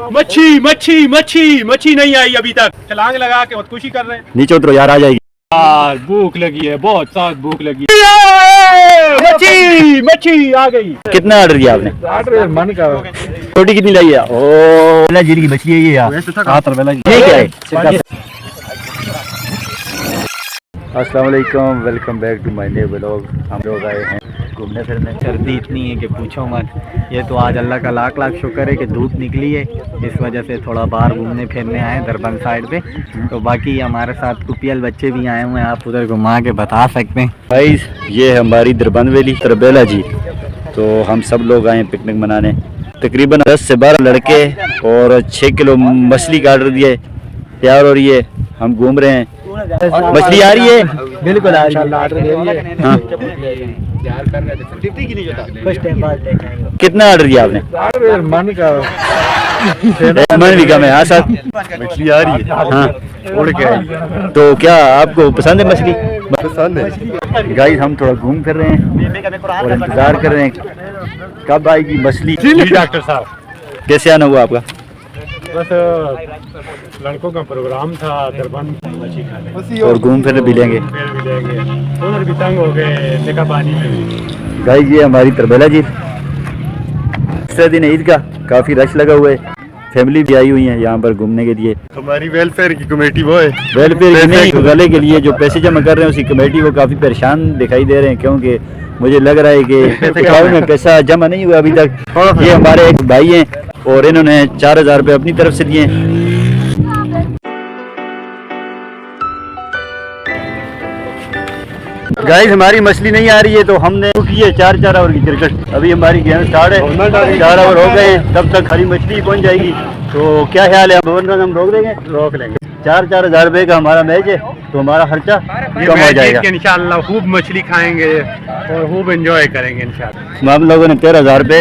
मच्छी मच्छी मच्छी मच्छी नहीं आई अभी तक, छलांग लगा के खुदकुशी कर रहे हैं। नीचे उतरो यार, आ जाएगी यार भूख लगी है, बहुत सख्त भूख लगी है। मच्छी मच्छी आ गई। कितना ऑर्डर किया आपने? ऑर्डर मन का। छोटी कितनी लाई है? ओ जीरी की मछली है ये यार। ये क्या है? अस्सलाम वालेकुम, welcome back to my new vlog. हम लोग आए हैं घूमने फिरने। सर्दी इतनी है कि पूछो मत। ये तो आज अल्लाह का लाख लाख शुक्र है कि धूप निकली है, इस वजह से थोड़ा बाहर घूमने फिरने आए दरबंग साइड पे। तो बाकी हमारे साथ कुपियल बच्चे भी आए हुए हैं, आप उधर घुमा के बता सकते हैं। भाई ये है हमारी दरबंद वैली तरबेला जी। तो हम सब लोग आए हैं पिकनिक मनाने। तकरीबन 10 से 12 लड़के और 6 किलो मछली का ऑर्डर दिए, तैयार हो रही है। हम घूम रहे हैं। मछली आ रही है? बिल्कुल आ रही है। हाँ। कितना ऑर्डर दिया आपने? मन का। मन भी कम है। हाँ सर, मछली आ रही है। हाँ उड़ के। तो क्या आपको पसंद है मछली? पसंद है। गाइस हम थोड़ा घूम फिर रहे हैं और इंतजार कर रहे हैं कब आएगी मछली। डॉक्टर साहब कैसे आना हुआ आपका? बस लड़कों का प्रोग्राम था दरबंद मच्छी खाने, और घूम फिर भी लेंगे। फिर भी लेंगे। उधर भी तंग हो गए देखा पानी में भी। गाइस ये हमारी तरबेला जी। दूसरे दिन ईद का काफ़ी रश लगा हुआ है। फैमिली भी आई हुई है यहाँ पर घूमने के लिए। हमारी वेलफेयर की कमेटी वो है। वेलफेयर की नहीं, गले के लिए जो पैसे जमा कर रहे हैं उसी कमेटी को काफ़ी परेशान दिखाई दे रहे हैं, क्योंकि मुझे लग रहा है कि अकाउंट में पैसा जमा नहीं हुआ अभी तक। ये हमारे एक भाई हैं और इन्होंने 4000 रुपये अपनी तरफ से दिए। गाइस हमारी मछली नहीं आ रही है तो हमने की है 4 ओवर की क्रिकेट। अभी हमारी गेम स्टार्ट है, 4 ओवर हो गए हैं, तब तक हरी मछली पहुंच जाएगी। तो क्या ख्याल है, हम रोक देंगे? रोक लेंगे। 4 हजार रुपए का हमारा मैच है तो हमारा खर्चा कम हो जाएगा। इंशाल्लाह खूब मछली खाएंगे और खूब एंजॉय करेंगे इंशाल्लाह। हम लोगों ने 13,000 रुपए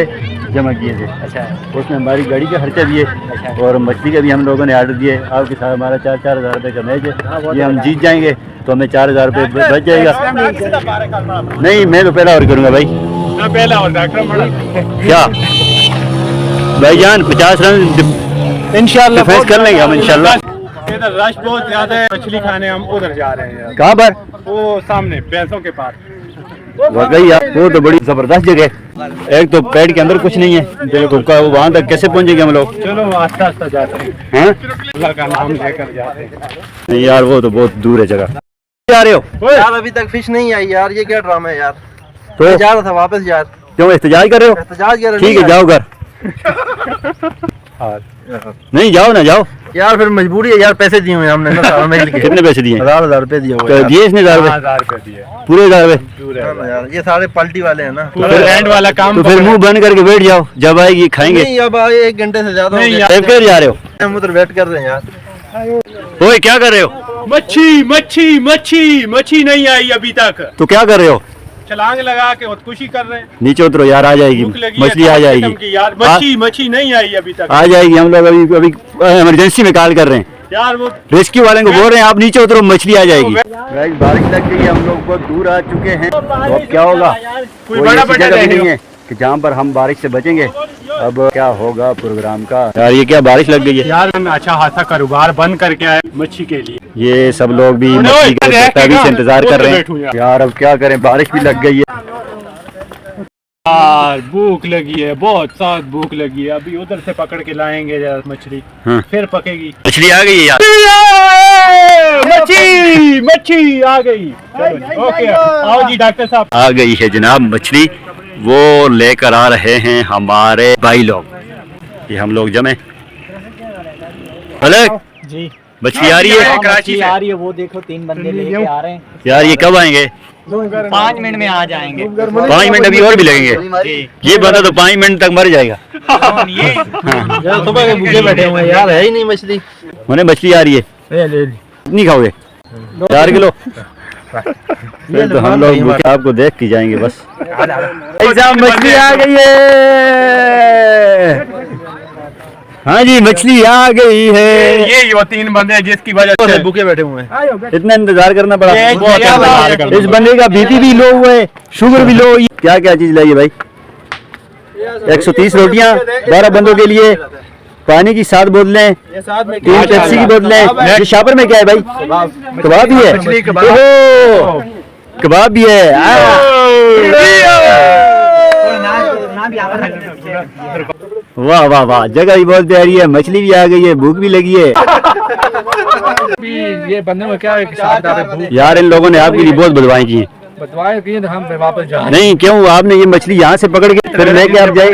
जमा किए थे। अच्छा, उसमें हमारी गाड़ी का खर्चा भी है और मछली का भी हम लोगों ने ऑर्डर दिए। आपके साथ हमारा 4 हजार रुपये का मैच है। ये हम जीत जाएंगे तो हमें 4 हजार रुपये बच जाएगा। नहीं मैं तो पहला और करूँगा भाई। पहला और डॉक्टर क्या भाईजान 50 रन इंशाल्लाह डिफेंस कर लेंगे हम इंशाल्लाह। इधर रश बहुत ज्यादा है, मछली खाने हम उधर जा रहे हैं। कहाँ पर? वो सामने भैंसों के पास। वाकई वो तो बड़ी जबरदस्त जगह है। एक तो पेड़ के अंदर कुछ नहीं है बिल्कुल, वो वहाँ तक कैसे पहुँचेंगे हम लोग? चलो आस्ता आस्ता जाते हैं, अल्लाह का नाम लेकर जाते हैं। नहीं यार वो तो बहुत दूर है जगह। जा रहे हो यार अभी तक फिश नहीं आई यार, ये क्या ड्रामा है यार। तो जा रहा था वापस यार। क्यों एहतजाज कर रहे हो? एहतजाज कर रहे ठीक है जाओ घर। नहीं जाओ ना जाओ यार, फिर मजबूरी है यार, पैसे दिए हुए हमने ना सारा मिल के। कितने पैसे दिए? 1000 रुपए दिए हुए दिए इसने? 1000 रुपए दिए पूरे 1000 रुपए यार। ये सारे पलटी वाले हैं ना, पूरा लैंड वाला काम। तो फिर मुंह बंद करके बैठ जाओ, जब आएगी खाएंगे। नहीं अब आए 1 घंटे से ज्यादा हो गया। फिर जा रहे हो? हम उधर वेट कर रहे हैं यार। ओए क्या कर रहे हो? मच्छी मच्छी मच्छी मच्छी नहीं आई अभी तक, तो क्या कर रहे हो? छलांग लगा के खुदकुशी कर रहे हैं। नीचे उतरो यार, आ जाएगी मछली, आ जाएगी यार। मच्छी नहीं आई अभी तक, आ जाएगी। हम लोग अभी इमरजेंसी में कॉल कर रहे हैं यार। वो रेस्क्यू वाले को बोल रहे हैं आप नीचे उतरो, मछली आ जाएगी। बारिश लग गई है, हम लोग बहुत दूर आ चुके हैं। तो अब क्या होगा? कोई बड़ा जगह नहीं है कि जहाँ पर हम बारिश से बचेंगे। अब क्या होगा प्रोग्राम का? यार ये क्या बारिश लग गई है यार। हम अच्छा खासा कारोबार बंद करके आए मच्छी के लिए। ये सब लोग भी मछली के से इंतजार कर रहे हैं यार। अब क्या करें, बारिश भी लग गई है यार। भूख लगी है, बहुत सख्त भूख लगी है। अभी उधर से पकड़ के लाएंगे यार मछली। हाँ। फिर पकेगी। मछली आ गई है यार। मच्छी मच्छी आ गई। चलो ओके, आओ जी डॉक्टर साहब। आ गई है जनाब मछली, वो लेकर आ रहे हैं हमारे भाई लोग। ये हम लोग जमे। हेलो जी, मछली आ रही है? कराची से आ रही है, वो देखो 3 बंदे लेके आ रहे हैं यार। ये कब आएंगे? 5 मिनट में आ जाएंगे। 5 मिनट अभी और भी लगेंगे। ये बंदा तो 5 मिनट तक मर जाएगा। यार सुबह के भूखे बैठे हुए हैं यार, है ही नहीं मछली। उन्हें मछली आ रही है, कितनी खाओगे? 4 किलो। फिर तो हम लोग भूखे आपको देख के जाएंगे बस। मछली आ गई है। हाँ जी मछली आ गई है। ये वो 3 बंदे हैं जिसकी वजह से भूखे बैठे हुए हैं। इतना इंतजार करना पड़ा। इस बंदे का बीपी भी लो हुआ है, शुगर भी लो। क्या क्या चीज लाइए भाई? 130 रोटियां 12 बंदों के लिए, पानी की 7 बोतलें, 3 पेप्सी की बोतलें। ये शापर में क्या है भाई? कबाब भी है, ओहो, कबाब भी है। वाह वाह वाह, जगह भी बहुत प्यारी है, मछली भी आ गई है, भूख भी लगी है। ये बनने में क्या है यार इन लोगों ने आपके लिए बहुत बदवाएं की हैं। बदवाएं की तो हम वापस जा नहीं क्यों, आपने ये मछली यहाँ से पकड़ के फिर लेके आप जाए?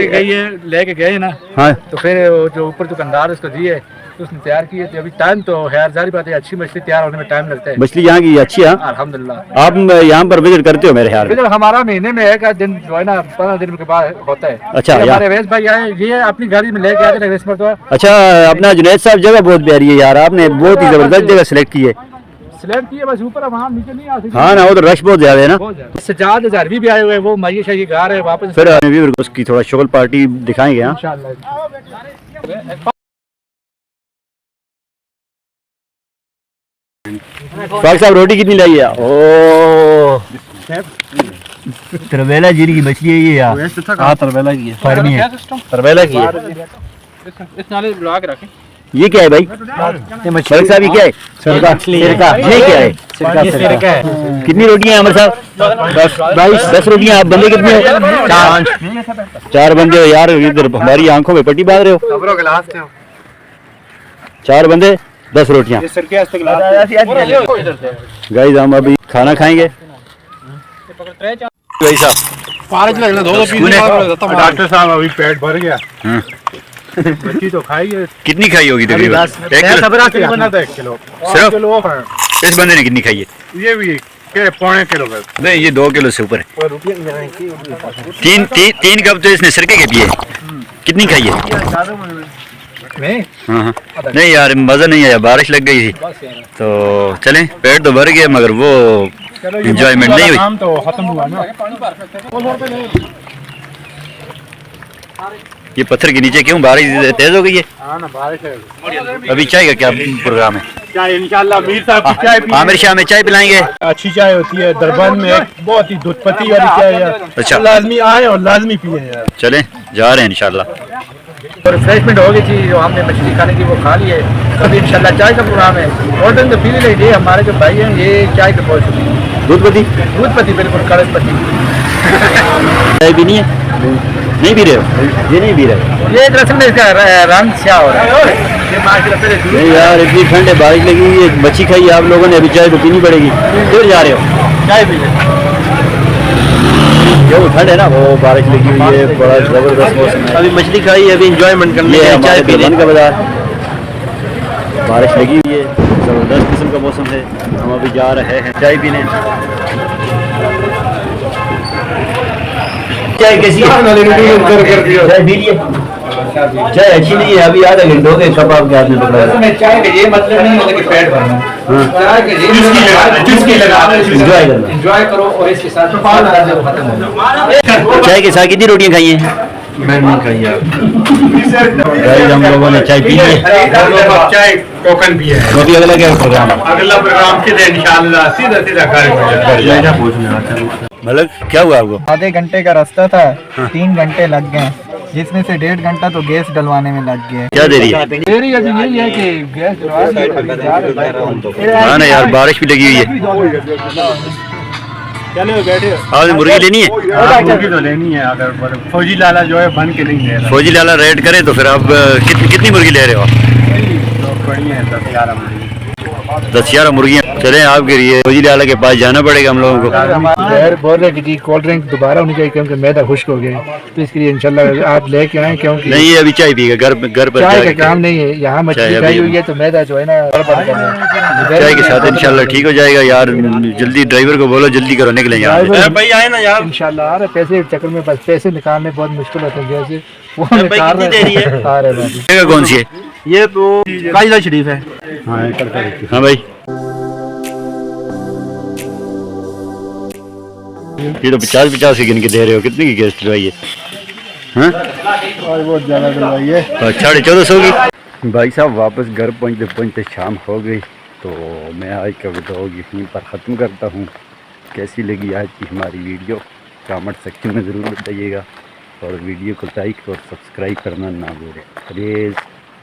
लेके गए ना, हाँ तो फिर जो ऊपर दुकानदार उसको दिए तो उसने तैयार किए थे। अभी टाइम तो खैर जारी बात है, अच्छी मछली तैयार होने में टाइम लगता है। मछली यहाँ की अच्छी है। अल्हम्दुलिल्लाह। आप यहाँ पर विजिट करते हो मेरे ख्याल में? हमारा महीने में एक दिन जो है ना 15 दिन के बाद होता है। अच्छा, ये हमारे अवैस भाई आए, ये अपनी गाड़ी में लेके आए थे अवैस मर्दवा। अच्छा, अपना जुनैद साहब जगह बहुत प्यारी है यार, आपने बहुत ही जबरदस्त जगह सेलेक्ट की है। सिलेक्ट किए बस, ऊपर वहाँ नीचे नहीं आ सकते। हाँ ना, वो तो रश बहुत ज्यादा है ना। सजाद हजारवी भी आए हुए हैं, वो माइये शाही गा रहे हैं वापस। फिर उसकी थोड़ा शुगल पार्टी दिखाएंगे। हाँ फाक साहब, रोटी कितनी लाई है? ओ तरवेला जीरी की मछली है ये यार। हाँ तरवेला की है, फरमी है, तरवेला की है। इस नाले लगा के रखें। ये क्या है भाई? फाक साहब ये क्या है? सिरका। ये क्या है? सिरका है। कितनी रोटियां हैं अमर साहब? 10 रोटियां। आप बंदे कितने हो? 4 बंदे हो यार, इधर हमारी आंखों में पट्टी बांध रहे हो। 4 बंदे 10 रोटियां। गाइस हम अभी खाना खाएंगे। भाई साहब डॉक्टर साहब अभी पेट भर गया। मच्छी तो खाई है। कितनी खाई होगी तकरीबन? 1 किलो। सिर्फ इस बंदे ने कितनी खाई है? ये भी पौने किलो का। नहीं, ये 2 किलो से ऊपर है। 3 कप तो इसने सिरके के पिए। कितनी खाई है? हाँ हाँ। नहीं यार मजा नहीं आया, बारिश लग गई थी तो चलें, पेट तो भर गया मगर वो एंजॉयमेंट नहीं हुई। तो खत्म हुआ ना। ये पत्थर के नीचे क्यों? बारिश तेज हो गई है। हाँ ना, बारिश है। अभी चाय का क्या प्रोग्राम है? चाय इंशाल्लाह मीर साहब की चाय पी। आमिर शाह में चाय पिलाएंगे। अच्छी चाय होती है दरबार में, एक बहुत ही दूधपत्ती वाली चाय है। अच्छा, लाजमी आए और लाजमी पिए यार। चलें जा रहे हैं इंशाल्लाह। और रिफ्रेशमेंट हो गई थी, जो हमने मछली खाने की वो खा ली है। अभी इंशाल्लाह चाय का प्रोग्राम है। ऑर्डर तो पी लीजिए, हमारे जो भाई हैं ये चाय पे पहुँच चुके हैं। दूधपत्ती बिल्कुल कड़क पत्ती। चाय पीनी है? नहीं पी रहे हो? ये नहीं पी रहे? ये दरअसल में इसका रंग क्या हो रहा है? नहीं यार, इतनी ठंड है, बारिश लगी हुई है, मच्छी खाई आप लोगों ने, अभी चाय तो पीनी पड़ेगी। फिर जा रहे हो? चाय पी जो ठंड है ना, वो बारिश लगी हुई है, बड़ा जबरदस्त मौसम है। अभी मछली खाई, अभी एंजॉयमेंट करने ये चाय चाय पी पीने का बाजार, बारिश लगी हुई है, जबरदस्त किस्म का मौसम है। हम अभी जा रहे हैं चाय पीने। चाय कैसी है? चाय पी लिए? चाय अच्छी नहीं है, अभी आधा घंटे हो गए कब आपके हाथ में पकड़ा। चाय का ये मतलब नहीं होता कि पेट भरना। चाय का ये एंजॉय करना। एंजॉय करो और इसके साथ खत्म हो। चाय के साथ कितनी रोटियां खाई हैं? मैं नहीं खाई यार। हम लोगों ने चाय पी ली। चाय टोकन भी है। अभी अगला क्या प्रोग्राम? अगला प्रोग्राम के दिन इंशाल्लाह सीधा सीधा घर मतलब क्या हुआ आपको? आधे घंटे का रास्ता था, 3 घंटे लग गए, जिसमें से 1.5 घंटा तो गैस डलवाने में लग गया। क्या देरी है? मेरी अभी यही है कि गैस हाँ ना यार, बारिश भी लगी हुई है। चलो बैठे। आपने मुर्गी लेनी है? मुर्गी तो लेनी है, अगर फौजी लाला जो है बन के नहीं ले रहा। फौजी लाला रेड करे तो फिर आप कितनी मुर्गी ले रहे हो? बढ़िया है 10-11 मुर्गी। 10-11 मुर्गियाँ। चलें आपके लिए फौजी लाला के पास जाना पड़ेगा हम लोगों को। खैर बोल रहे कि कोल्ड ड्रिंक दोबारा होनी चाहिए क्योंकि मैदा खुश्क हो गया, तो इसके लिए इंशाल्लाह आप लेके आए। क्योंकि नहीं, ये अभी चाय पिएगा घर पर। चाय का काम नहीं है, यहाँ मछली खाई हुई है तो मैदा जो है ना चाय के साथ इंशाल्लाह ठीक हो जाएगा यार। जल्दी ड्राइवर को बोलो जल्दी करो, निकले यहाँ भाई आए ना यार। इंशाल्लाह आ रहे, पैसे चक्कर में बस पैसे निकालने बहुत मुश्किल होते हैं, जैसे वो निकाल रहे। कौन सी है? ये तो काइला शरीफ है। हाँ भाई, ये तो 50-50 की गिन के दे रहे हो। कितने की गैस डलवाई है? हाँ बहुत ज्यादा डलवाई है। 1450 की। भाई साहब वापस घर पहुँचते पहुँचते शाम हो गई, तो मैं आज का व्लॉग यहीं पर ख़त्म करता हूँ। कैसी लगी आज की हमारी वीडियो कमेंट सेक्शन में ज़रूर बताइएगा, और वीडियो को लाइक और सब्सक्राइब करना ना भूलें प्लीज़।